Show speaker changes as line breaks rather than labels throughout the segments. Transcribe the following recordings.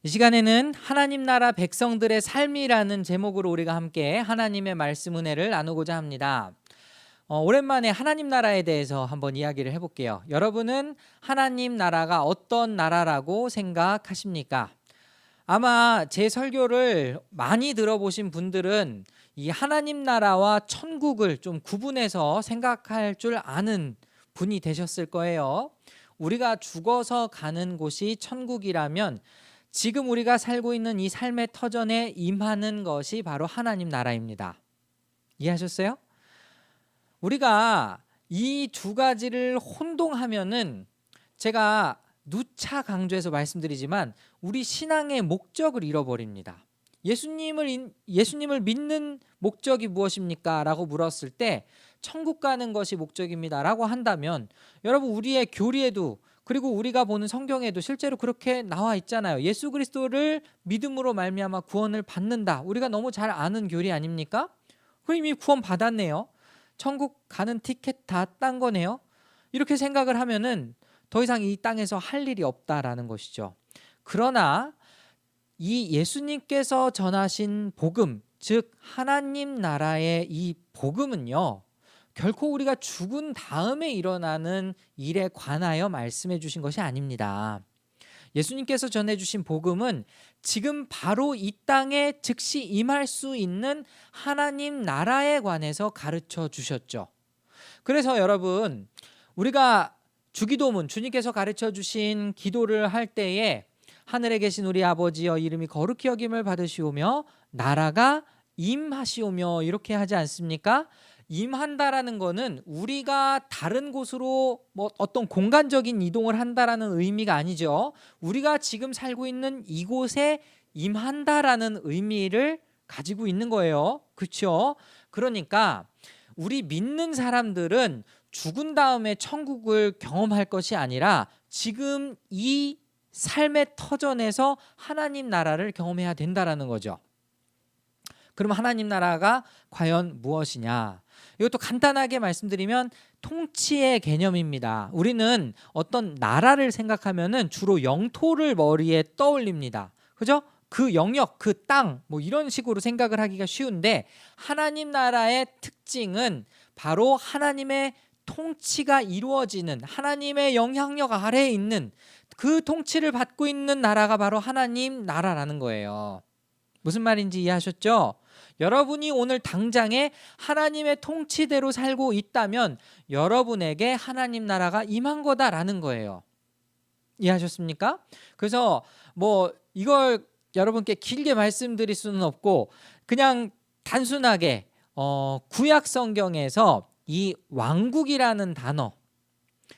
이 시간에는 하나님 나라 백성들의 삶이라는 제목으로 우리가 함께 하나님의 말씀 은혜를 나누고자 합니다. 오랜만에 하나님 나라에 대해서 한번 이야기를 해볼게요. 여러분은 하나님 나라가 어떤 나라라고 생각하십니까? 아마 제 설교를 많이 들어보신 분들은 이 하나님 나라와 천국을 좀 구분해서 생각할 줄 아는 분이 되셨을 거예요. 우리가 죽어서 가는 곳이 천국이라면 지금 우리가 살고 있는 이 삶의 터전에 임하는 것이 바로 하나님 나라입니다. 이해하셨어요? 우리가 이 두 가지를 혼동하면은, 제가 누차 강조해서 말씀드리지만 우리 신앙의 목적을 잃어버립니다. 예수님을 믿는 목적이 무엇입니까? 라고 물었을 때 천국 가는 것이 목적입니다 라고 한다면, 여러분 우리의 교리에도 그리고 우리가 보는 성경에도 실제로 그렇게 나와 있잖아요. 예수 그리스도를 믿음으로 말미암아 구원을 받는다. 우리가 너무 잘 아는 교리 아닙니까? 그럼 이미 구원 받았네요. 천국 가는 티켓 다 딴 거네요. 이렇게 생각을 하면은 더 이상 이 땅에서 할 일이 없다라는 것이죠. 그러나 이 예수님께서 전하신 복음, 즉 하나님 나라의 이 복음은요, 결코 우리가 죽은 다음에 일어나는 일에 관하여 말씀해 주신 것이 아닙니다. 예수님께서 전해주신 복음은 지금 바로 이 땅에 즉시 임할 수 있는 하나님 나라에 관해서 가르쳐 주셨죠. 그래서 여러분, 우리가 주기도문, 주님께서 가르쳐 주신 기도를 할 때에 하늘에 계신 우리 아버지여 이름이 거룩히 여김을 받으시오며 나라가 임하시오며 이렇게 하지 않습니까? 임한다라는 거는 우리가 다른 곳으로 어떤 공간적인 이동을 한다라는 의미가 아니죠. 우리가 지금 살고 있는 이곳에 임한다라는 의미를 가지고 있는 거예요. 그렇죠? 그러니까 우리 믿는 사람들은 죽은 다음에 천국을 경험할 것이 아니라 지금 이 삶의 터전에서 하나님 나라를 경험해야 된다라는 거죠. 그럼 하나님 나라가 과연 무엇이냐? 이것도 간단하게 말씀드리면 통치의 개념입니다. 우리는 어떤 나라를 생각하면은 주로 영토를 머리에 떠올립니다. 그죠? 그 영역, 그 땅, 이런 식으로 생각을 하기가 쉬운데, 하나님 나라의 특징은 바로 하나님의 통치가 이루어지는, 하나님의 영향력 아래에 있는 그 통치를 받고 있는 나라가 바로 하나님 나라라는 거예요. 무슨 말인지 이해하셨죠? 여러분이 오늘 당장에 하나님의 통치대로 살고 있다면 여러분에게 하나님 나라가 임한 거다라는 거예요. 이해하셨습니까? 그래서 이걸 여러분께 길게 말씀드릴 수는 없고, 그냥 단순하게 구약 성경에서 이 왕국이라는 단어,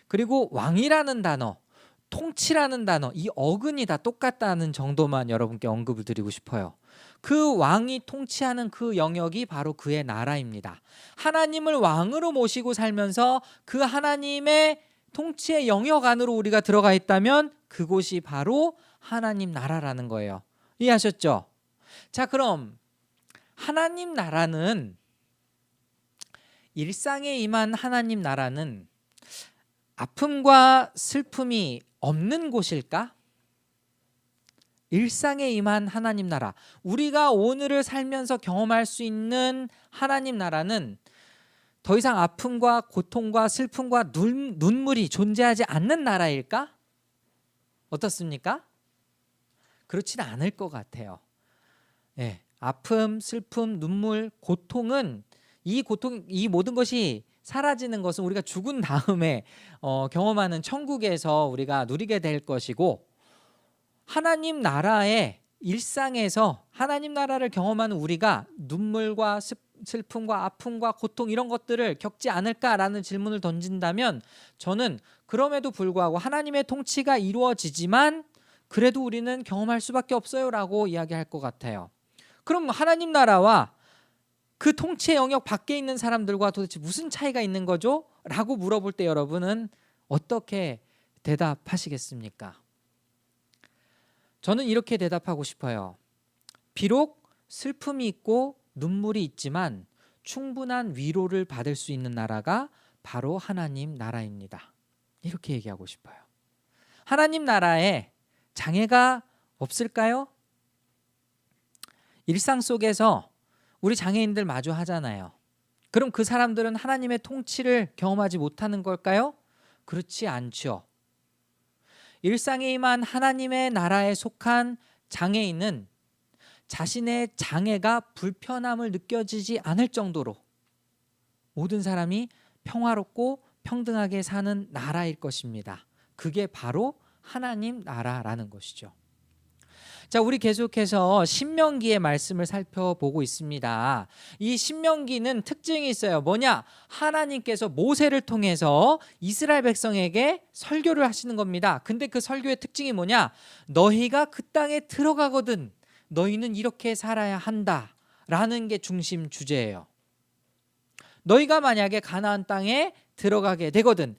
그리고 왕이라는 단어, 통치라는 단어, 이 어근이 다 똑같다는 정도만 여러분께 언급을 드리고 싶어요. 그 왕이 통치하는 그 영역이 바로 그의 나라입니다. 하나님을 왕으로 모시고 살면서 그 하나님의 통치의 영역 안으로 우리가 들어가 있다면 그곳이 바로 하나님 나라라는 거예요. 이해하셨죠? 자, 그럼 하나님 나라는, 일상에 임한 하나님 나라는 아픔과 슬픔이 없는 곳일까? 일상에 임한 하나님 나라, 우리가 오늘을 살면서 경험할 수 있는 하나님 나라는 더 이상 아픔과 고통과 슬픔과 눈물이 존재하지 않는 나라일까? 어떻습니까? 그렇지는 않을 것 같아요. 네, 아픔, 슬픔, 눈물, 고통은, 이 모든 것이 사라지는 것은 우리가 죽은 다음에 경험하는 천국에서 우리가 누리게 될 것이고, 하나님 나라의 일상에서 하나님 나라를 경험하는 우리가 눈물과 슬픔과 아픔과 고통 이런 것들을 겪지 않을까라는 질문을 던진다면, 저는 그럼에도 불구하고 하나님의 통치가 이루어지지만 그래도 우리는 경험할 수밖에 없어요 라고 이야기할 것 같아요. 그럼 하나님 나라와 그 통치의 영역 밖에 있는 사람들과 도대체 무슨 차이가 있는 거죠? 라고 물어볼 때 여러분은 어떻게 대답하시겠습니까? 저는 이렇게 대답하고 싶어요. 비록 슬픔이 있고 눈물이 있지만 충분한 위로를 받을 수 있는 나라가 바로 하나님 나라입니다. 이렇게 얘기하고 싶어요. 하나님 나라에 장애가 없을까요? 일상 속에서 우리 장애인들 마주하잖아요. 그럼 그 사람들은 하나님의 통치를 경험하지 못하는 걸까요? 그렇지 않죠. 일상에 임한 하나님의 나라에 속한 장애인은 자신의 장애가 불편함을 느껴지지 않을 정도로 모든 사람이 평화롭고 평등하게 사는 나라일 것입니다. 그게 바로 하나님 나라라는 것이죠. 자, 우리 계속해서 신명기의 말씀을 살펴보고 있습니다. 이 신명기는 특징이 있어요. 뭐냐? 하나님께서 모세를 통해서 이스라엘 백성에게 설교를 하시는 겁니다. 근데 그 설교의 특징이 뭐냐? 너희가 그 땅에 들어가거든 너희는 이렇게 살아야 한다 라는 게 중심 주제예요. 너희가 만약에 가나안 땅에 들어가게 되거든,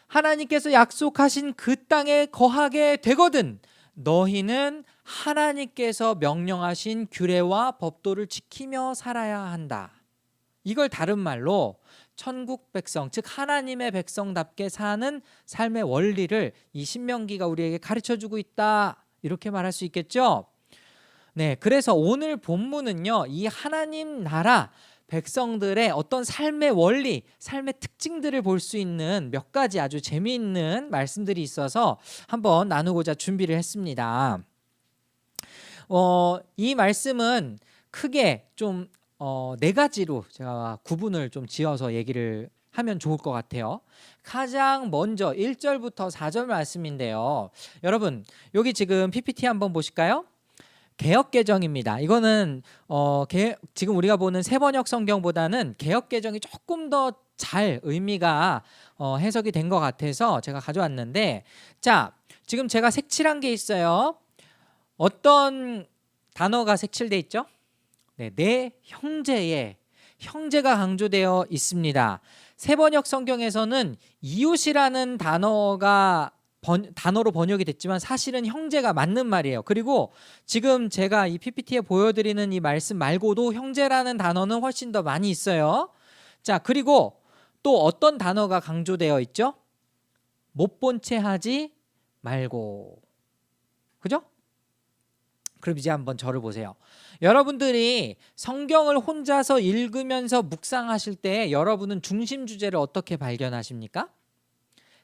하나님께서 약속하신 그 땅에 거하게 되거든, 너희는 하나님께서 명령하신 규례와 법도를 지키며 살아야 한다. 이걸 다른 말로 천국 백성, 즉 하나님의 백성답게 사는 삶의 원리를 이 신명기가 우리에게 가르쳐주고 있다, 이렇게 말할 수 있겠죠. 네, 그래서 오늘 본문은요, 이 하나님 나라 백성들의 어떤 삶의 원리, 삶의 특징들을 볼 수 있는 몇 가지 아주 재미있는 말씀들이 있어서 한번 나누고자 준비를 했습니다. 이 말씀은 크게 좀 네 가지로 제가 구분을 좀 지어서 얘기를 하면 좋을 것 같아요. 가장 먼저 1절부터 4절 말씀인데요. 여러분, 여기 지금 PPT 한번 보실까요? 개역개정입니다. 이거는 지금 우리가 보는 새번역 성경보다는 개역개정이 조금 더 잘 의미가 해석이 된 것 같아서 제가 가져왔는데, 자, 지금 제가 색칠한 게 있어요. 어떤 단어가 색칠돼 있죠? 네, 내 형제의 형제가 강조되어 있습니다. 새번역 성경에서는 이웃이라는 단어로 번역이 됐지만 사실은 형제가 맞는 말이에요. 그리고 지금 제가 이 PPT에 보여드리는 이 말씀 말고도 형제라는 단어는 훨씬 더 많이 있어요. 자, 그리고 또 어떤 단어가 강조되어 있죠? 못 본 채 하지 말고. 그죠? 그럼 이제 한번 저를 보세요. 여러분들이 성경을 혼자서 읽으면서 묵상하실 때 여러분은 중심 주제를 어떻게 발견하십니까?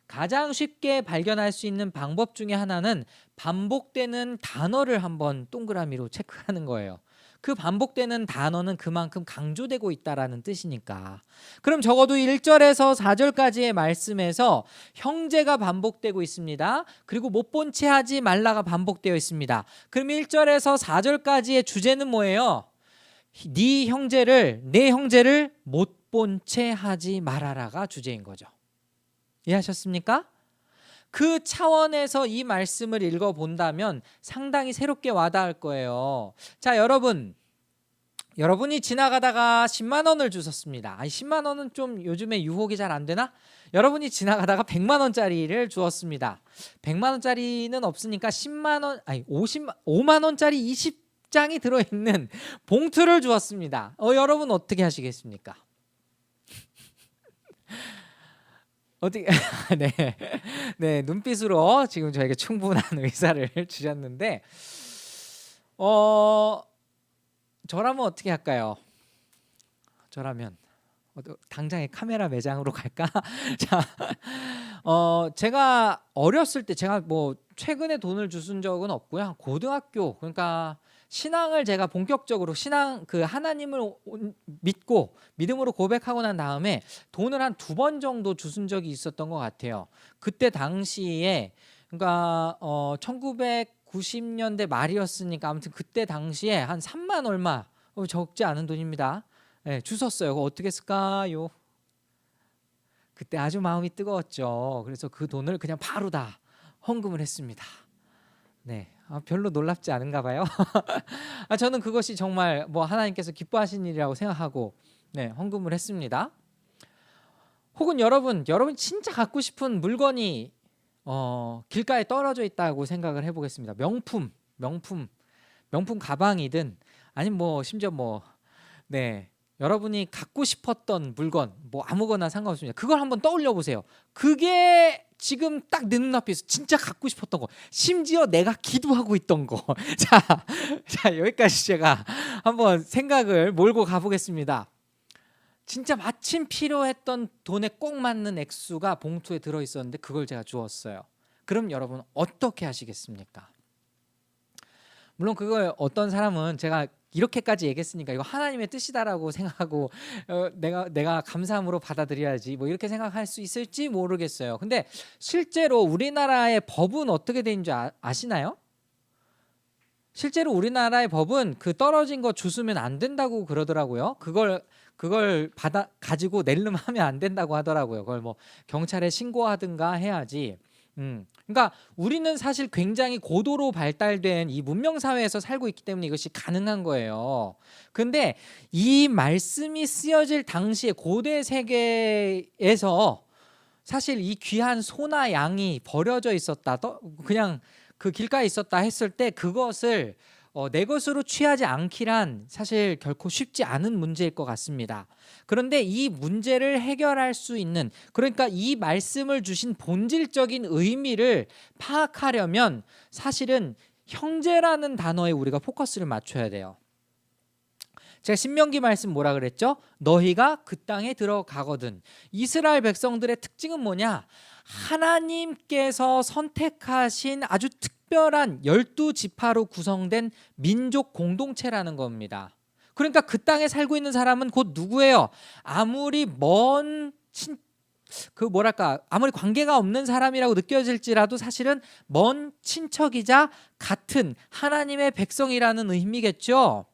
가장 쉽게 발견할 수 있는 방법 중에 하나는 반복되는 단어를 한번 동그라미로 체크하는 거예요. 그 반복되는 단어는 그만큼 강조되고 있다라는 뜻이니까. 그럼 적어도 1절에서 4절까지의 말씀에서 형제가 반복되고 있습니다. 그리고 못 본 채 하지 말라가 반복되어 있습니다. 그럼 1절에서 4절까지의 주제는 뭐예요? 내 형제를 못 본 채 하지 말아라가 주제인 거죠. 이해하셨습니까? 그 차원에서 이 말씀을 읽어본다면 상당히 새롭게 와닿을 거예요. 자, 여러분이 지나가다가 10만 원을 주셨습니다. 10만 원은 좀 요즘에 유혹이 잘 안 되나? 여러분이 지나가다가 100만 원짜리를 주었습니다. 100만 원짜리는 없으니까 5만 원짜리 20장이 들어있는 봉투를 주었습니다. 여러분 어떻게 하시겠습니까? 어떻게 네, 눈빛으로 지금 저에게 충분한 의사를 주셨는데, 저라면 어떻게 할까요? 저라면 당장에 카메라 매장으로 갈까? 자, 제가 어렸을 때, 제가 뭐 최근에 돈을 주신 적은 없고요. 고등학교, 그러니까 신앙을 제가 본격적으로 그 하나님을 믿고 믿음으로 고백하고 난 다음에 돈을 한 2번 정도 주신 적이 있었던 것 같아요. 그때 당시에, 그러니까 1990년대 말이었으니까 아무튼 그때 당시에 한 3만 얼마, 적지 않은 돈입니다. 네, 주셨어요. 그거 어떻게 쓸까요? 그때 아주 마음이 뜨거웠죠. 그래서 그 돈을 그냥 바로 다 헌금을 했습니다. 네, 별로 놀랍지 않은가 봐요. 저는 그것이 정말 뭐 하나님께서 기뻐하신 일이라고 생각하고 헌금을 했습니다. 혹은 여러분 진짜 갖고 싶은 물건이 길가에 떨어져 있다고 생각을 해보겠습니다. 명품 가방이든 아니면 뭐 심지어 여러분이 갖고 싶었던 물건 뭐 아무거나 상관없습니다. 그걸 한번 떠올려 보세요. 그게 지금 딱 내 눈앞에 있어. 진짜 갖고 싶었던 거. 심지어 내가 기도하고 있던 거. 자, 여기까지 제가 한번 생각을 몰고 가보겠습니다. 진짜 마침 필요했던 돈에 꼭 맞는 액수가 봉투에 들어 있었는데 그걸 제가 주었어요. 그럼 여러분 어떻게 하시겠습니까? 물론 그걸 어떤 사람은 제가 이렇게까지 얘기했으니까 이거 하나님의 뜻이다라고 생각하고 내가 감사함으로 받아들여야지 뭐 이렇게 생각할 수 있을지 모르겠어요. 근데 실제로 우리나라의 법은 어떻게 되는 줄 아시나요? 실제로 우리나라의 법은 그 떨어진 거 주스면 안 된다고 그러더라고요. 그걸 받아 가지고 낼름 하면 안 된다고 하더라고요. 그걸 뭐 경찰에 신고하든가 해야지. 그러니까 우리는 사실 굉장히 고도로 발달된 이 문명 사회에서 살고 있기 때문에 이것이 가능한 거예요. 근데 이 말씀이 쓰여질 당시에 고대 세계에서 사실 이 귀한 소나 양이 버려져 있었다, 그냥 그 길가에 있었다 했을 때 그것을 내 것으로 취하지 않기란 사실 결코 쉽지 않은 문제일 것 같습니다. 그런데 이 문제를 해결할 수 있는, 그러니까 이 말씀을 주신 본질적인 의미를 파악하려면 사실은 형제라는 단어에 우리가 포커스를 맞춰야 돼요. 제가 신명기 말씀 뭐라 그랬죠? 너희가 그 땅에 들어가거든. 이스라엘 백성들의 특징은 뭐냐? 하나님께서 선택하신 아주 특별한 12지파로 구성된 민족 공동체라는 겁니다. 그러니까 그 땅에 살고 있는 사람은 곧 누구예요? 아무리 아무리 관계가 없는 사람이라고 느껴질지라도 사실은 먼 친척이자 같은 하나님의 백성이라는 의미겠죠.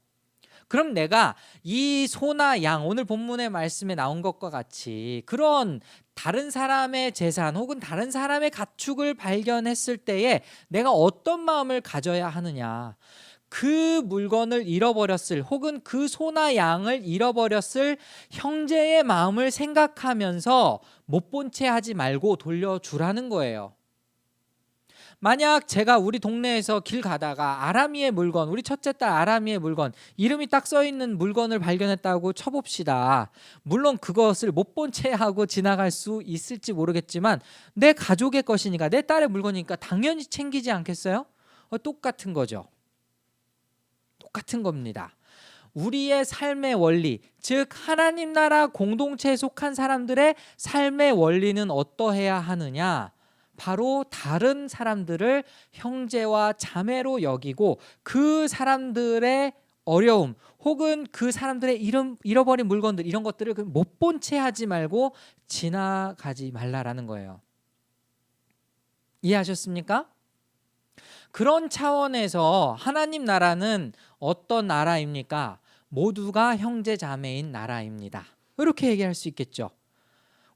그럼 내가 이 소나 양, 오늘 본문의 말씀에 나온 것과 같이 그런 다른 사람의 재산 혹은 다른 사람의 가축을 발견했을 때에 내가 어떤 마음을 가져야 하느냐. 그 물건을 잃어버렸을 혹은 그 소나 양을 잃어버렸을 형제의 마음을 생각하면서 못 본 채 하지 말고 돌려주라는 거예요. 만약 제가 우리 동네에서 길 가다가 아람이의 물건, 우리 첫째 딸 아람이의 물건, 이름이 딱 써있는 물건을 발견했다고 쳐봅시다. 물론 그것을 못 본 채 하고 지나갈 수 있을지 모르겠지만 내 가족의 것이니까, 내 딸의 물건이니까 당연히 챙기지 않겠어요? 똑같은 거죠. 똑같은 겁니다. 우리의 삶의 원리, 즉 하나님 나라 공동체에 속한 사람들의 삶의 원리는 어떠해야 하느냐? 바로 다른 사람들을 형제와 자매로 여기고 그 사람들의 어려움 혹은 그 사람들의 잃어버린 물건들, 이런 것들을 못 본 채 하지 말고 지나가지 말라라는 거예요. 이해하셨습니까? 그런 차원에서 하나님 나라는 어떤 나라입니까? 모두가 형제 자매인 나라입니다. 이렇게 얘기할 수 있겠죠.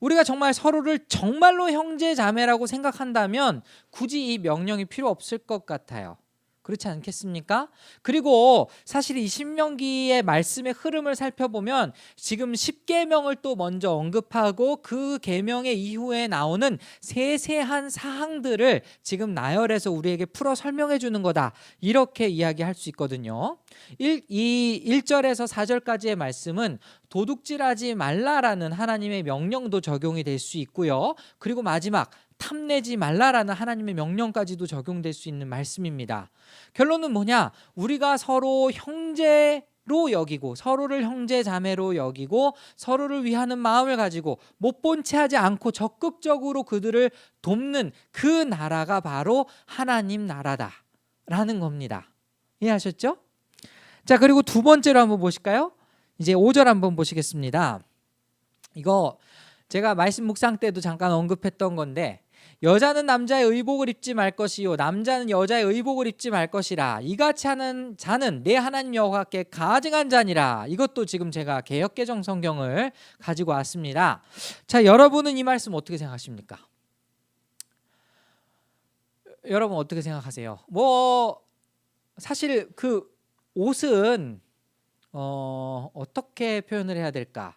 우리가 정말 서로를 정말로 형제 자매라고 생각한다면 굳이 이 명령이 필요 없을 것 같아요. 그렇지 않겠습니까? 그리고 사실 이 신명기의 말씀의 흐름을 살펴보면 지금 10계명을 또 먼저 언급하고 그 계명의 이후에 나오는 세세한 사항들을 지금 나열해서 우리에게 풀어 설명해 주는 거다, 이렇게 이야기할 수 있거든요. 이 1절에서 4절까지의 말씀은 도둑질하지 말라라는 하나님의 명령도 적용이 될 수 있고요. 그리고 마지막 탐내지 말라라는 하나님의 명령까지도 적용될 수 있는 말씀입니다. 결론은 뭐냐? 우리가 서로 형제로 여기고 서로를 형제 자매로 여기고 서로를 위하는 마음을 가지고 못 본 채 하지 않고 적극적으로 그들을 돕는 그 나라가 바로 하나님 나라다라는 겁니다. 이해하셨죠? 자, 그리고 두 번째로 한번 보실까요? 이제 5절 한번 보시겠습니다. 이거 제가 말씀 묵상 때도 잠깐 언급했던 건데, 여자는 남자의 의복을 입지 말 것이요 남자는 여자의 의복을 입지 말 것이라. 이같이 하는 자는 내 하나님 여호와께 가증한 자니라. 이것도 지금 제가 개역개정 성경을 가지고 왔습니다. 자, 여러분은 이 말씀 어떻게 생각하십니까? 여러분 어떻게 생각하세요? 뭐 사실 그 옷은 어떻게 표현을 해야 될까?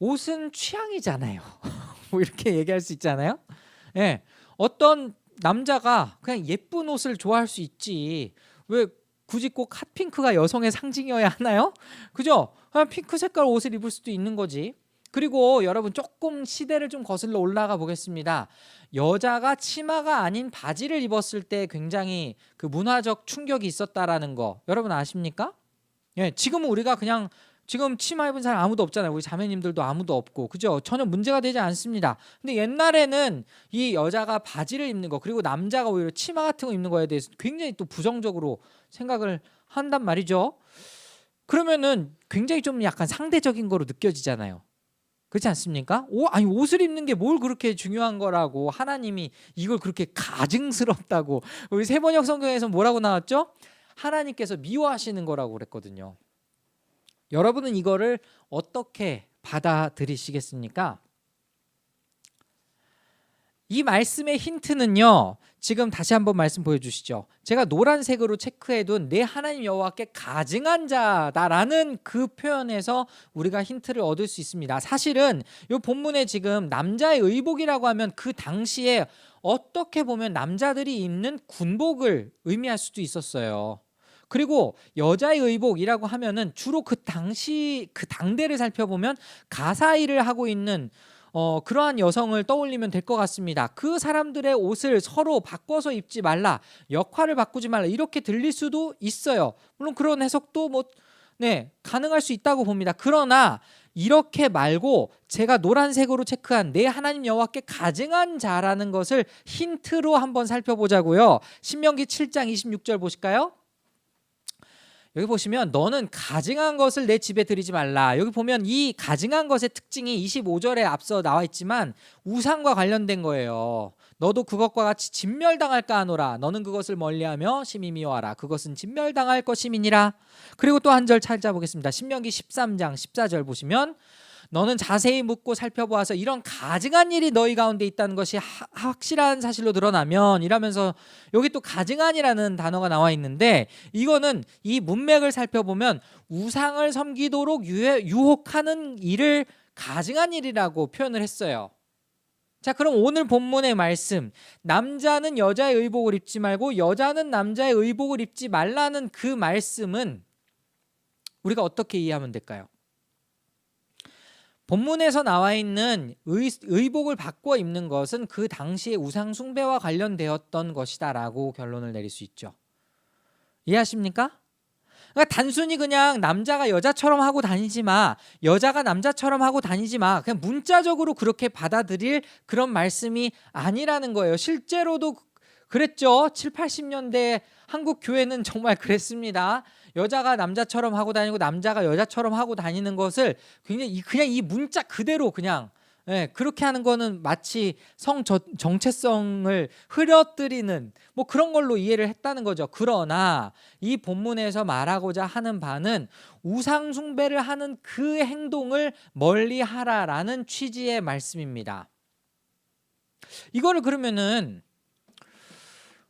옷은 취향이잖아요. 뭐 이렇게 얘기할 수 있잖아요. 어떤 남자가 그냥 예쁜 옷을 좋아할 수 있지, 왜 굳이 꼭 핫핑크가 여성의 상징이어야 하나요? 그죠? 그냥 핑크 색깔 옷을 입을 수도 있는 거지. 그리고 여러분 조금 시대를 좀 거슬러 올라가 보겠습니다. 여자가 치마가 아닌 바지를 입었을 때 굉장히 그 문화적 충격이 있었다라는 거 여러분 아십니까? 예, 지금은 우리가 그냥 지금 치마 입은 사람 아무도 없잖아요. 우리 자매님들도 아무도 없고, 그죠? 전혀 문제가 되지 않습니다. 근데 옛날에는 이 여자가 바지를 입는 거, 그리고 남자가 오히려 치마 같은 거 입는 거에 대해서 굉장히 또 부정적으로 생각을 한단 말이죠. 그러면은 굉장히 좀 약간 상대적인 거로 느껴지잖아요. 그렇지 않습니까? 아니 옷을 입는 게 뭘 그렇게 중요한 거라고 하나님이 이걸 그렇게 가증스럽다고. 우리 세번역 성경에서 뭐라고 나왔죠? 하나님께서 미워하시는 거라고 그랬거든요. 여러분은 이거를 어떻게 받아들이시겠습니까? 이 말씀의 힌트는요. 지금 다시 한번 말씀 보여주시죠. 제가 노란색으로 체크해둔 내 하나님 여호와께 가증한 자다라는 그 표현에서 우리가 힌트를 얻을 수 있습니다. 사실은 이 본문에 지금 남자의 의복이라고 하면 그 당시에 어떻게 보면 남자들이 입는 군복을 의미할 수도 있었어요. 그리고 여자의 의복이라고 하면은 주로 그 당시 그 당대를 살펴보면 가사 일을 하고 있는 그러한 여성을 떠올리면 될 것 같습니다. 그 사람들의 옷을 서로 바꿔서 입지 말라, 역할을 바꾸지 말라 이렇게 들릴 수도 있어요. 물론 그런 해석도 가능할 수 있다고 봅니다. 그러나 이렇게 말고 제가 노란색으로 체크한 내 하나님 여호와께 가증한 자라는 것을 힌트로 한번 살펴보자고요. 신명기 7장 26절 보실까요? 여기 보시면 너는 가증한 것을 내 집에 들이지 말라. 여기 보면 이 가증한 것의 특징이 25절에 앞서 나와 있지만 우상과 관련된 거예요. 너도 그것과 같이 진멸당할까 하노라. 너는 그것을 멀리하며 심히 미워하라. 그것은 진멸당할 것임이니라. 그리고 또 한 절 찾아보겠습니다. 신명기 13장 14절 보시면 너는 자세히 묻고 살펴보아서 이런 가증한 일이 너희 가운데 있다는 것이 확실한 사실로 드러나면 이라면서 여기 또 가증한이라는 단어가 나와 있는데 이거는 이 문맥을 살펴보면 우상을 섬기도록 유혹하는 일을 가증한 일이라고 표현을 했어요. 자, 그럼 오늘 본문의 말씀, 남자는 여자의 의복을 입지 말고 여자는 남자의 의복을 입지 말라는 그 말씀은 우리가 어떻게 이해하면 될까요? 본문에서 나와 있는 의복을 바꿔 입는 것은 그 당시의 우상 숭배와 관련되었던 것이다라고 결론을 내릴 수 있죠. 이해하십니까? 그러니까 단순히 그냥 남자가 여자처럼 하고 다니지 마, 여자가 남자처럼 하고 다니지 마, 그냥 문자적으로 그렇게 받아들일 그런 말씀이 아니라는 거예요. 실제로도 그랬죠. 7, 80년대 한국 교회는 정말 그랬습니다. 여자가 남자처럼 하고 다니고 남자가 여자처럼 하고 다니는 것을 굉장히 그냥 이 문자 그대로 그냥 그렇게 하는 거는 마치 성 정체성을 흐려뜨리는 뭐 그런 걸로 이해를 했다는 거죠. 그러나 이 본문에서 말하고자 하는 바는 우상 숭배를 하는 그 행동을 멀리하라라는 취지의 말씀입니다. 이거를 그러면은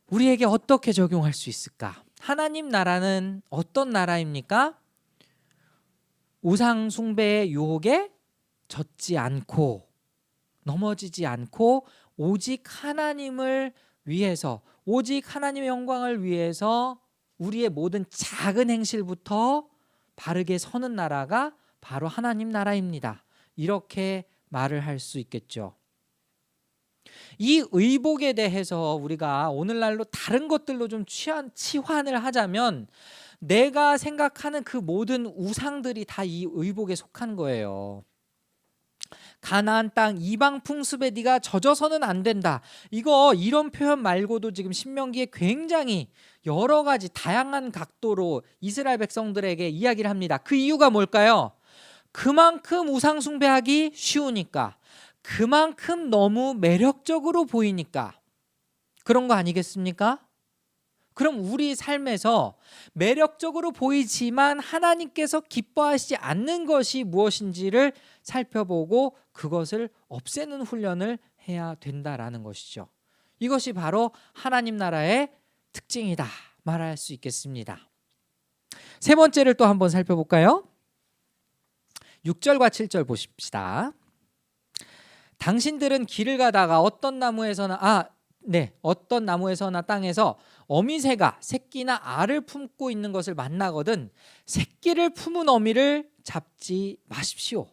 우리에게 어떻게 적용할 수 있을까? 하나님 나라는 어떤 나라입니까? 우상 숭배의 유혹에 젖지 않고 넘어지지 않고 오직 하나님을 위해서, 오직 하나님의 영광을 위해서 우리의 모든 작은 행실부터 바르게 서는 나라가 바로 하나님 나라입니다. 이렇게 말을 할 수 있겠죠. 이 의복에 대해서 우리가 오늘날로 다른 것들로 좀 치환을 하자면 내가 생각하는 그 모든 우상들이 다 이 의복에 속한 거예요. 가나안 땅 이방 풍습에 네가 젖어서는 안 된다. 이런 표현 말고도 지금 신명기에 굉장히 여러 가지 다양한 각도로 이스라엘 백성들에게 이야기를 합니다. 그 이유가 뭘까요? 그만큼 우상 숭배하기 쉬우니까, 그만큼 너무 매력적으로 보이니까 그런 거 아니겠습니까? 그럼 우리 삶에서 매력적으로 보이지만 하나님께서 기뻐하시지 않는 것이 무엇인지를 살펴보고 그것을 없애는 훈련을 해야 된다라는 것이죠. 이것이 바로 하나님 나라의 특징이다 말할 수 있겠습니다. 세 번째를 또 한번 살펴볼까요? 6절과 7절 보십시다. 당신들은 길을 가다가 어떤 나무에서나 어떤 나무에서나 땅에서 어미새가 새끼나 알을 품고 있는 것을 만나거든 새끼를 품은 어미를 잡지 마십시오.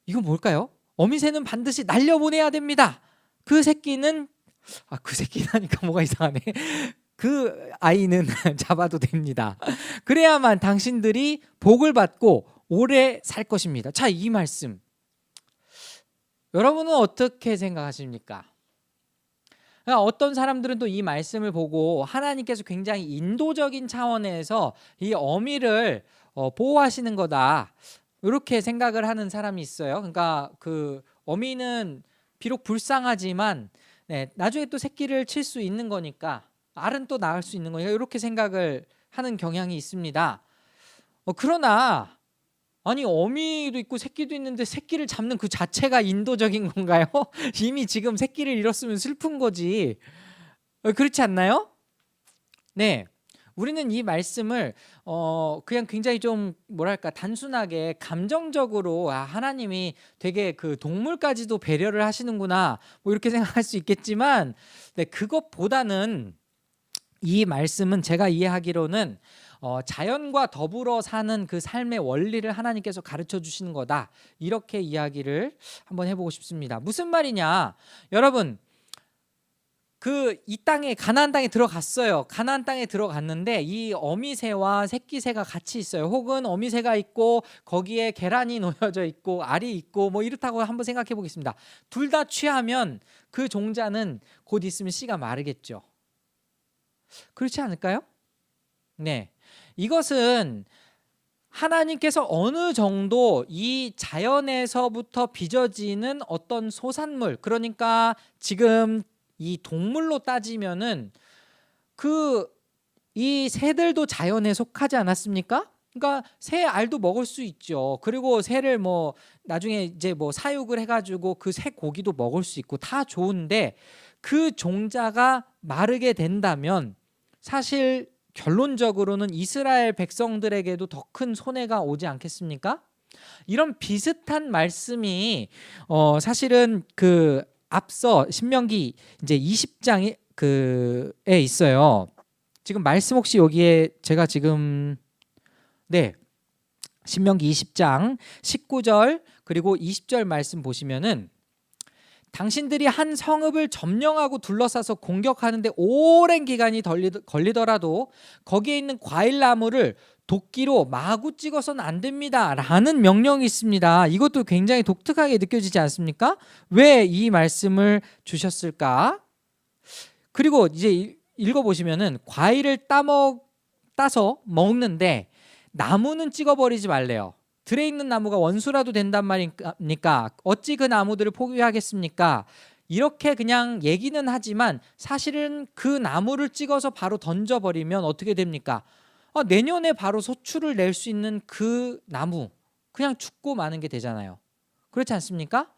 이건 뭘까요? 어미새는 반드시 날려보내야 됩니다. 그 새끼는 그 새끼라니까 뭐가 이상하네. 그 아이는 잡아도 됩니다. 그래야만 당신들이 복을 받고 오래 살 것입니다. 자, 이 말씀 여러분은 어떻게 생각하십니까? 어떤 사람들은 또 이 말씀을 보고 하나님께서 굉장히 인도적인 차원에서 이 어미를 보호하시는 거다 이렇게 생각을 하는 사람이 있어요. 그러니까 그 어미는 비록 불쌍하지만 나중에 또 새끼를 칠 수 있는 거니까 알은 또 낳을 수 있는 거니까 이렇게 생각을 하는 경향이 있습니다. 그러나 아니 어미도 있고 새끼도 있는데 새끼를 잡는 그 자체가 인도적인 건가요? 이미 지금 새끼를 잃었으면 슬픈 거지. 그렇지 않나요? 네, 우리는 이 말씀을 그냥 굉장히 좀 뭐랄까 단순하게 감정적으로 하나님이 되게 그 동물까지도 배려를 하시는구나 뭐 이렇게 생각할 수 있겠지만 그것보다는 이 말씀은 제가 이해하기로는 자연과 더불어 사는 그 삶의 원리를 하나님께서 가르쳐 주시는 거다 이렇게 이야기를 한번 해보고 싶습니다. 무슨 말이냐, 여러분 이 땅에 가나안 땅에 들어갔어요. 가나안 땅에 들어갔는데 이 어미새와 새끼새가 같이 있어요. 혹은 어미새가 있고 거기에 계란이 놓여져 있고 알이 있고 뭐 이렇다고 한번 생각해 보겠습니다. 둘 다 취하면 그 종자는 곧 있으면 씨가 마르겠죠. 그렇지 않을까요? 네, 이것은 하나님께서 어느 정도 이 자연에서부터 빚어지는 어떤 소산물, 그러니까 지금 이 동물로 따지면은 이 새들도 자연에 속하지 않았습니까? 그러니까 새 알도 먹을 수 있죠. 그리고 새를 뭐 나중에 이제 뭐 사육을 해가지고 그 새 고기도 먹을 수 있고 다 좋은데 그 종자가 마르게 된다면 사실 결론적으로는 이스라엘 백성들에게도 더 큰 손해가 오지 않겠습니까? 이런 비슷한 말씀이 사실은 그 앞서 신명기 이제 20장에 에 있어요. 지금 말씀 혹시 여기에 제가 지금 신명기 20장 19절 그리고 20절 말씀 보시면은 당신들이 한 성읍을 점령하고 둘러싸서 공격하는데 오랜 기간이 걸리더라도 거기에 있는 과일나무를 도끼로 마구 찍어서는 안 됩니다 라는 명령이 있습니다. 이것도 굉장히 독특하게 느껴지지 않습니까? 왜 이 말씀을 주셨을까? 그리고 이제 읽어보시면은 과일을 따서 먹는데 나무는 찍어버리지 말래요. 들에 있는 나무가 원수라도 된단 말입니까? 어찌 그 나무들을 포기하겠습니까? 이렇게 그냥 얘기는 하지만 사실은 그 나무를 찍어서 바로 던져버리면 어떻게 됩니까? 내년에 바로 소출을 낼 수 있는 그 나무 그냥 죽고 마는 게 되잖아요. 그렇지 않습니까?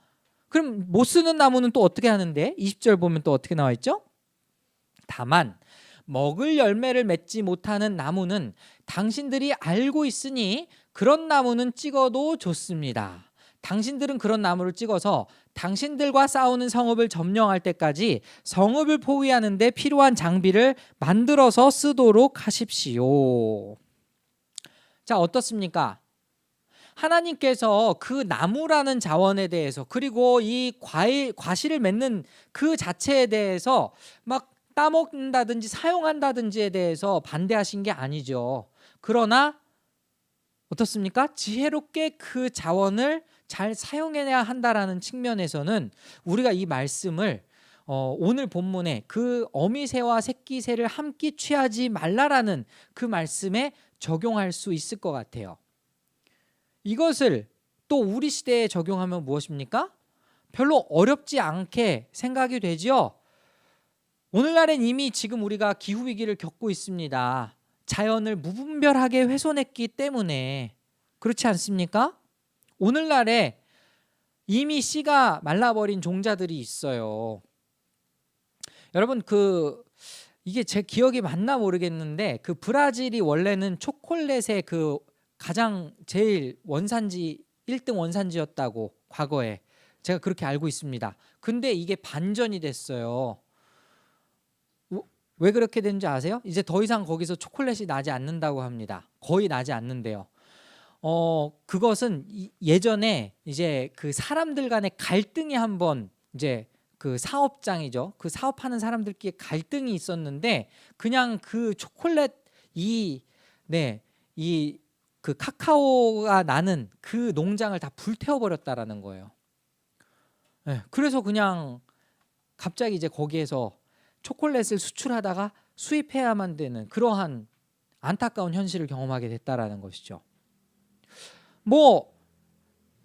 그럼 못 쓰는 나무는 또 어떻게 하는데? 20절 보면 또 어떻게 나와 있죠? 다만 먹을 열매를 맺지 못하는 나무는 당신들이 알고 있으니 그런 나무는 찍어도 좋습니다. 당신들은 그런 나무를 찍어서 당신들과 싸우는 성읍을 점령할 때까지 성읍을 포위하는 데 필요한 장비를 만들어서 쓰도록 하십시오. 자, 어떻습니까? 하나님께서 그 나무라는 자원에 대해서 그리고 이 과실을 맺는 그 자체에 대해서 막 따먹는다든지 사용한다든지에 대해서 반대하신 게 아니죠. 그러나 어떻습니까? 지혜롭게 그 자원을 잘 사용해야 한다라는 측면에서는 우리가 이 말씀을 오늘 본문에 그 어미새와 새끼새를 함께 취하지 말라라는 그 말씀에 적용할 수 있을 것 같아요. 이것을 또 우리 시대에 적용하면 무엇입니까? 별로 어렵지 않게 생각이 되죠. 오늘날엔 이미 지금 우리가 기후위기를 겪고 있습니다. 자연을 무분별하게 훼손했기 때문에 그렇지 않습니까? 오늘날에 이미 씨가 말라버린 종자들이 있어요. 여러분 이게 제 기억이 맞나 모르겠는데 그 브라질이 원래는 초콜릿의 그 가장 제일 원산지 1등 원산지였다고 과거에. 제가 그렇게 알고 있습니다. 근데 이게 반전이 됐어요. 왜 그렇게 된지 아세요? 이제 더 이상 거기서 초콜릿이 나지 않는다고 합니다. 거의 나지 않는데요. 그것은 예전에 이제 그 사람들 간의 갈등이 한번 이제 그 사업장이죠. 그 사업하는 사람들끼리 갈등이 있었는데 그냥 그 초콜릿 이 그 카카오가 나는 그 농장을 다 불태워 버렸다라는 거예요. 네, 그래서 그냥 갑자기 이제 거기에서 초콜릿을 수출하다가 수입해야만 되는 그러한 안타까운 현실을 경험하게 됐다라는 것이죠. 뭐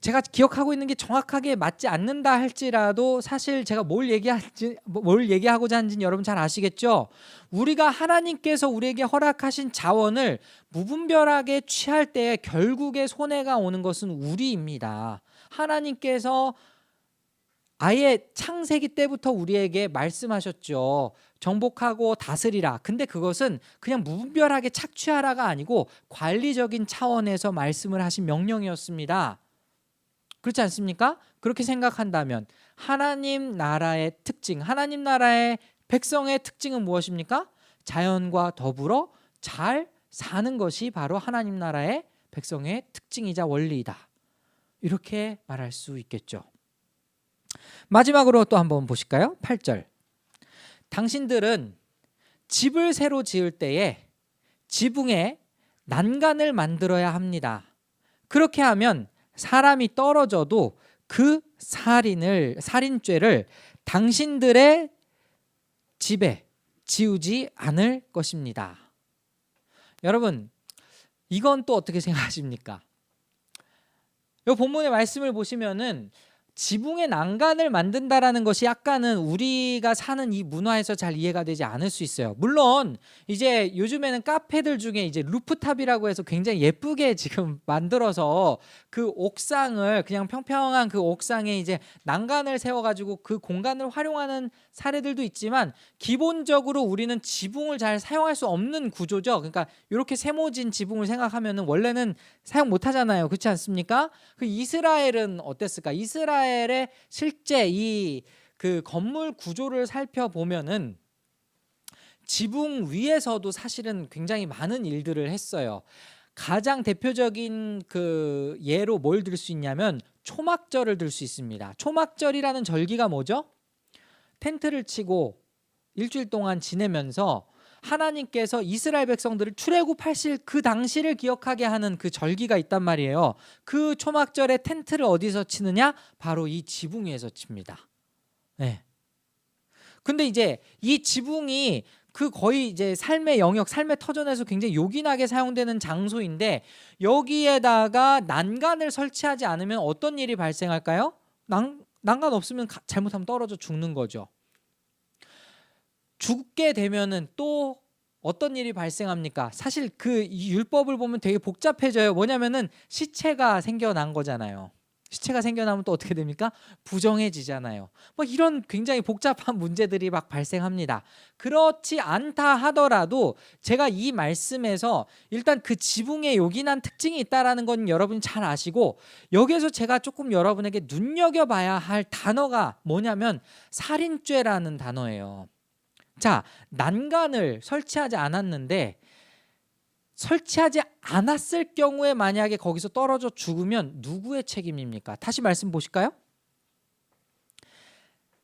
제가 기억하고 있는 게 정확하게 맞지 않는다 할지라도 사실 제가 뭘 얘기하고자 하는지는 여러분 잘 아시겠죠? 우리가 하나님께서 우리에게 허락하신 자원을 무분별하게 취할 때 결국에 손해가 오는 것은 우리입니다. 하나님께서 아예 창세기 때부터 우리에게 말씀하셨죠. 정복하고 다스리라. 근데 그것은 그냥 무분별하게 착취하라가 아니고 관리적인 차원에서 말씀을 하신 명령이었습니다. 그렇지 않습니까? 그렇게 생각한다면 하나님 나라의 특징, 하나님 나라의 백성의 특징은 무엇입니까? 자연과 더불어 잘 사는 것이 바로 하나님 나라의 백성의 특징이자 원리이다. 이렇게 말할 수 있겠죠. 마지막으로 또 한번 보실까요? 8절. 당신들은 집을 새로 지을 때에 지붕에 난간을 만들어야 합니다. 그렇게 하면 사람이 떨어져도 그 살인죄를 당신들의 집에 지우지 않을 것입니다. 여러분, 이건 또 어떻게 생각하십니까? 이 본문의 말씀을 보시면은 지붕에 난간을 만든다라는 것이 약간은 우리가 사는 이 문화에서 잘 이해가 되지 않을 수 있어요. 물론 이제 요즘에는 카페들 중에 이제 루프탑이라고 해서 굉장히 예쁘게 지금 만들어서 그 옥상을 그냥 평평한 그 옥상에 이제 난간을 세워가지고 그 공간을 활용하는 사례들도 있지만 기본적으로 우리는 지붕을 잘 사용할 수 없는 구조죠. 그러니까 이렇게 세모진 지붕을 생각하면은 원래는 사용 못 하잖아요. 그렇지 않습니까? 그 이스라엘은 어땠을까? 이스라엘의 실제 이 그 건물 구조를 살펴보면은 지붕 위에서도 사실은 굉장히 많은 일들을 했어요. 가장 대표적인 그 예로 뭘 들 수 있냐면 초막절을 들 수 있습니다. 초막절이라는 절기가 뭐죠? 텐트를 치고 일주일 동안 지내면서 하나님께서 이스라엘 백성들을 출애굽하실 그 당시를 기억하게 하는 그 절기가 있단 말이에요. 그 초막절에 텐트를 어디서 치느냐? 바로 이 지붕 위에서 칩니다. 네. 근데 이제 이 지붕이 그 거의 이제 삶의 영역, 삶의 터전에서 굉장히 요긴하게 사용되는 장소인데 여기에다가 난간을 설치하지 않으면 어떤 일이 발생할까요? 난간 없으면 잘못하면 떨어져 죽는 거죠. 죽게 되면은 또 어떤 일이 발생합니까? 사실 그 율법을 보면 되게 복잡해져요. 뭐냐면은 시체가 생겨난 거잖아요. 시체가 생겨나면 또 어떻게 됩니까? 부정해지잖아요. 뭐 이런 굉장히 복잡한 문제들이 막 발생합니다. 그렇지 않다 하더라도 제가 이 말씀에서 일단 그 지붕에 요긴한 특징이 있다라는 건 여러분이 잘 아시고 여기에서 제가 조금 여러분에게 눈여겨봐야 할 단어가 뭐냐면 살인죄라는 단어예요. 자, 난간을 설치하지 않았는데 설치하지 않았을 경우에 만약에 거기서 떨어져 죽으면 누구의 책임입니까? 다시 말씀 보실까요?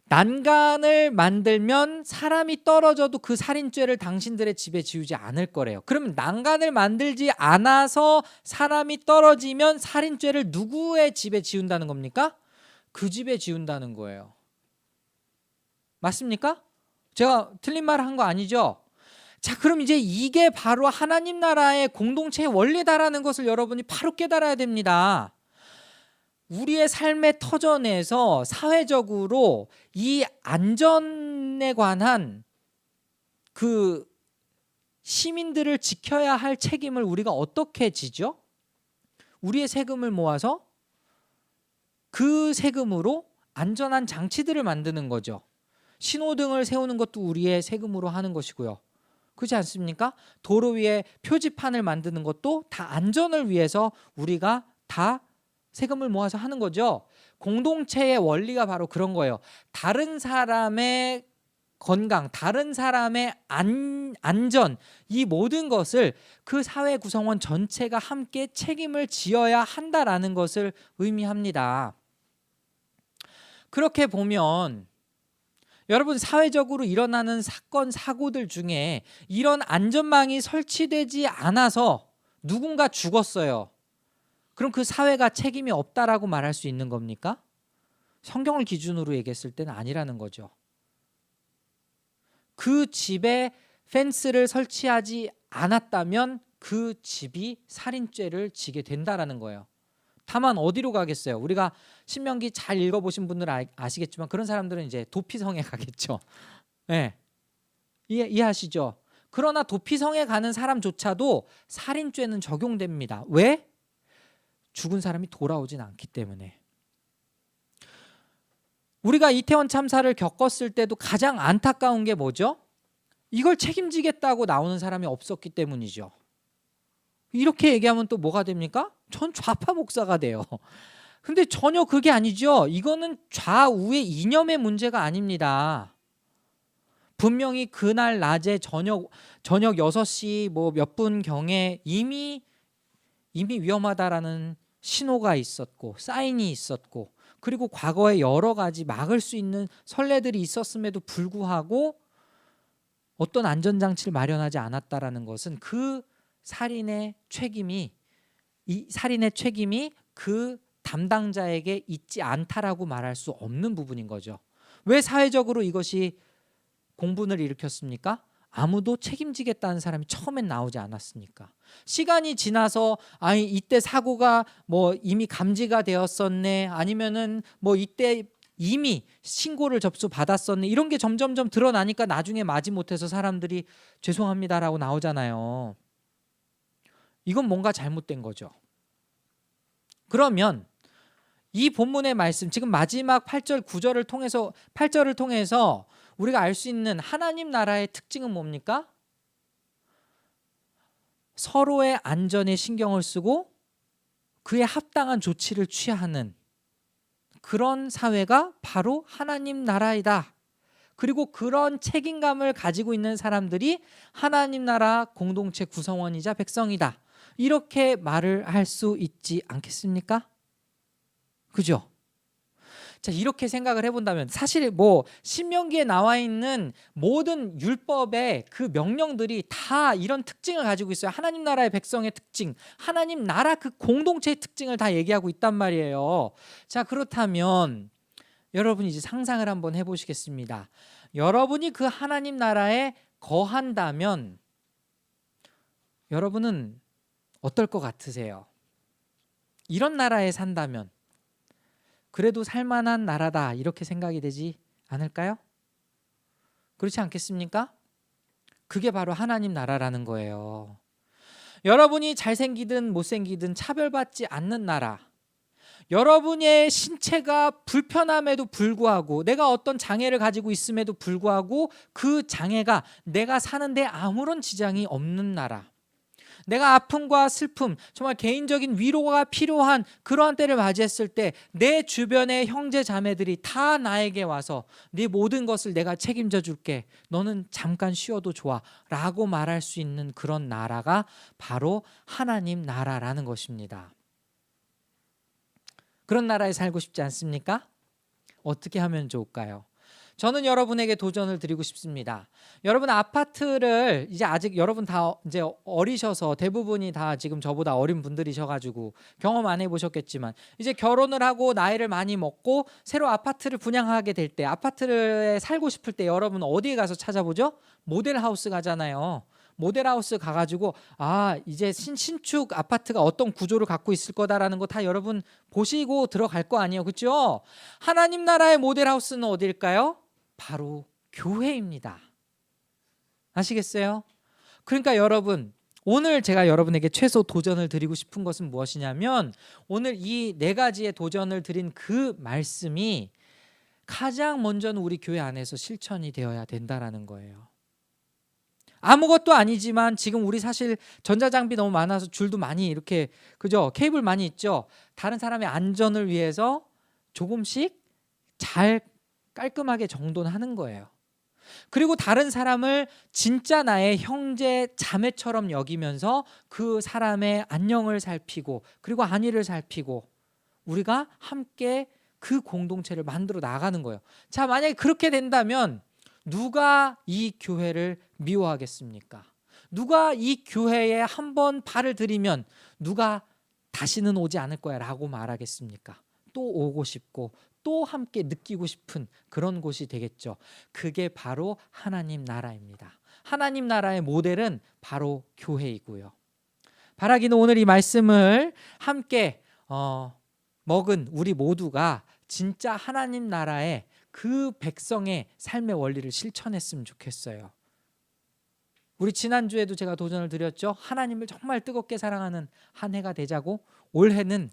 난간을 만들면 사람이 떨어져도 그 살인죄를 당신들의 집에 지우지 않을 거래요. 그러면 난간을 만들지 않아서 사람이 떨어지면 살인죄를 누구의 집에 지운다는 겁니까? 그 집에 지운다는 거예요. 맞습니까? 제가 틀린 말 한 거 아니죠? 자, 그럼 이제 이게 바로 하나님 나라의 공동체의 원리다라는 것을 여러분이 바로 깨달아야 됩니다. 우리의 삶의 터전에서 사회적으로 이 안전에 관한 그 시민들을 지켜야 할 책임을 우리가 어떻게 지죠? 우리의 세금을 모아서 그 세금으로 안전한 장치들을 만드는 거죠. 신호등을 세우는 것도 우리의 세금으로 하는 것이고요. 그렇지 않습니까? 도로 위에 표지판을 만드는 것도 다 안전을 위해서 우리가 다 세금을 모아서 하는 거죠. 공동체의 원리가 바로 그런 거예요. 다른 사람의 건강, 다른 사람의 안전, 이 모든 것을 그 사회 구성원 전체가 함께 책임을 지어야 한다라는 것을 의미합니다. 그렇게 보면 여러분, 사회적으로 일어나는 사건, 사고들 중에 이런 안전망이 설치되지 않아서 누군가 죽었어요. 그럼 그 사회가 책임이 없다라고 말할 수 있는 겁니까? 성경을 기준으로 얘기했을 때는 아니라는 거죠. 그 집에 펜스를 설치하지 않았다면 그 집이 살인죄를 지게 된다라는 거예요. 다만 어디로 가겠어요? 우리가 신명기 잘 읽어보신 분들은 아시겠지만 그런 사람들은 이제 도피성에 가겠죠. 네. 이해하시죠? 그러나 도피성에 가는 사람조차도 살인죄는 적용됩니다. 왜? 죽은 사람이 돌아오진 않기 때문에. 우리가 이태원 참사를 겪었을 때도 가장 안타까운 게 뭐죠? 이걸 책임지겠다고 나오는 사람이 없었기 때문이죠. 이렇게 얘기하면 또 뭐가 됩니까? 전 좌파 목사가 돼요. 근데 전혀 그게 아니죠. 이거는 좌우의 이념의 문제가 아닙니다. 분명히 그날 낮에 저녁 6시 뭐 몇 분 경에 이미 위험하다라는 신호가 있었고 사인이 있었고, 그리고 과거에 여러 가지 막을 수 있는 선례들이 있었음에도 불구하고 어떤 안전장치를 마련하지 않았다라는 것은 그 살인의 책임이 그 담당자에게 있지 않다라고 말할 수 없는 부분인 거죠. 왜 사회적으로 이것이 공분을 일으켰습니까? 아무도 책임지겠다는 사람이 처음엔 나오지 않았으니까. 시간이 지나서 이때 사고가 뭐 이미 감지가 되었었네, 아니면은 뭐 이때 이미 신고를 접수받았었네, 이런 게 점점점 드러나니까 나중에 마지못해서 사람들이 죄송합니다라고 나오잖아요. 이건 뭔가 잘못된 거죠. 그러면 이 본문의 말씀, 지금 마지막 8절 8절을 통해서 우리가 알 수 있는 하나님 나라의 특징은 뭡니까? 서로의 안전에 신경을 쓰고 그에 합당한 조치를 취하는 그런 사회가 바로 하나님 나라이다. 그리고 그런 책임감을 가지고 있는 사람들이 하나님 나라 공동체 구성원이자 백성이다. 이렇게 말을 할 수 있지 않겠습니까? 그죠? 자, 이렇게 생각을 해본다면 사실 뭐 신명기에 나와 있는 모든 율법의 그 명령들이 다 이런 특징을 가지고 있어요. 하나님 나라의 백성의 특징, 하나님 나라 그 공동체의 특징을 다 얘기하고 있단 말이에요. 자, 그렇다면 여러분이 이제 상상을 한번 해보시겠습니다. 여러분이 그 하나님 나라에 거한다면 여러분은 어떨 것 같으세요? 이런 나라에 산다면 그래도 살만한 나라다, 이렇게 생각이 되지 않을까요? 그렇지 않겠습니까? 그게 바로 하나님 나라라는 거예요. 여러분이 잘생기든 못생기든 차별받지 않는 나라, 여러분의 신체가 불편함에도 불구하고, 내가 어떤 장애를 가지고 있음에도 불구하고 그 장애가 내가 사는데 아무런 지장이 없는 나라, 내가 아픔과 슬픔, 정말 개인적인 위로가 필요한 그러한 때를 맞이했을 때 내 주변의 형제 자매들이 다 나에게 와서 네 모든 것을 내가 책임져 줄게, 너는 잠깐 쉬어도 좋아 라고 말할 수 있는 그런 나라가 바로 하나님 나라라는 것입니다. 그런 나라에 살고 싶지 않습니까? 어떻게 하면 좋을까요? 저는 여러분에게 도전을 드리고 싶습니다. 여러분, 아파트를 이제 아직 여러분 다 이제 어리셔서 대부분이 다 지금 저보다 어린 분들이셔가지고 경험 안 해보셨겠지만, 이제 결혼을 하고 나이를 많이 먹고 새로 아파트를 분양하게 될 때, 아파트에 살고 싶을 때 여러분 어디에 가서 찾아보죠? 모델하우스 가잖아요. 모델하우스 가가지고 이제 신축 아파트가 어떤 구조를 갖고 있을 거다라는 거 다 여러분 보시고 들어갈 거 아니에요, 그렇죠? 하나님 나라의 모델하우스는 어디일까요? 바로 교회입니다. 아시겠어요? 그러니까 여러분, 오늘 제가 여러분에게 최소 도전을 드리고 싶은 것은 무엇이냐면, 오늘 이 4가지의 도전을 드린 그 말씀이 가장 먼저는 우리 교회 안에서 실천이 되어야 된다라는 거예요. 아무것도 아니지만 지금 우리 사실 전자장비 너무 많아서 줄도 많이 이렇게, 그죠? 케이블 많이 있죠? 다른 사람의 안전을 위해서 조금씩 잘 깔끔하게 정돈하는 거예요. 그리고 다른 사람을 진짜 나의 형제 자매처럼 여기면서 그 사람의 안녕을 살피고 그리고 안위를 살피고 우리가 함께 그 공동체를 만들어 나가는 거예요. 자, 만약에 그렇게 된다면 누가 이 교회를 미워하겠습니까? 누가 이 교회에 한번 발을 들이면 누가 다시는 오지 않을 거야 라고 말하겠습니까? 또 오고 싶고 또 함께 느끼고 싶은 그런 곳이 되겠죠. 그게 바로 하나님 나라입니다. 하나님 나라의 모델은 바로 교회이고요. 바라기는 오늘 이 말씀을 함께 먹은 우리 모두가 진짜 하나님 나라의 그 백성의 삶의 원리를 실천했으면 좋겠어요. 우리 지난주에도 제가 도전을 드렸죠. 하나님을 정말 뜨겁게 사랑하는 한 해가 되자고. 올해는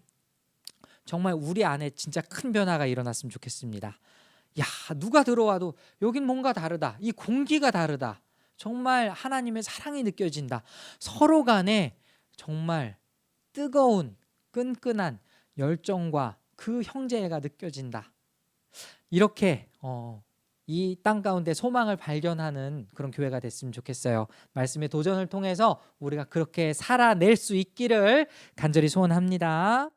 정말 우리 안에 진짜 큰 변화가 일어났으면 좋겠습니다. 야, 누가 들어와도 여긴 뭔가 다르다. 이 공기가 다르다. 정말 하나님의 사랑이 느껴진다. 서로 간에 정말 뜨거운 끈끈한 열정과 그 형제애가 느껴진다. 이렇게 이 땅 가운데 소망을 발견하는 그런 교회가 됐으면 좋겠어요. 말씀의 도전을 통해서 우리가 그렇게 살아낼 수 있기를 간절히 소원합니다.